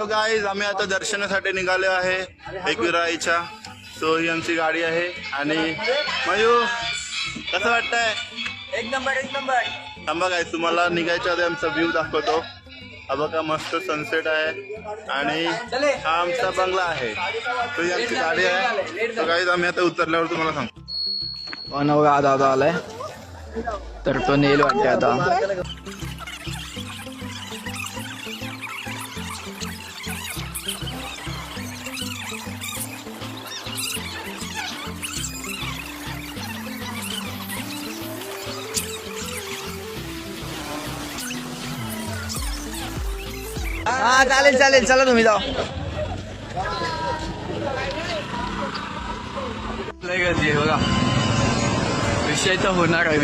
Guys आम्ही आता दर्शनासाठी निघालो आहे एकविराईच्या. सो ही आमची गाडी आहे. आणि मयू कसं वाटतंय? एक नंबर एक नंबर. थांबा गाईज तुम्हाला निघायच्या आधी आमचा व्ह्यू दाखवतो. हा बघा मस्त सनसेट आहे आणि हा आमचा बंगला आहे. तो ही आमची गाडी आहे. तर गाईज आम्ही आता उतरल्यावर तुम्हाला सांगतो. अनव दादा आलाय तर तो नेल वाटते आता. हा चालेल चालेल चला तुम्ही जाओ. लय गर्दी आहे बघा. विषय तर होणार आहे.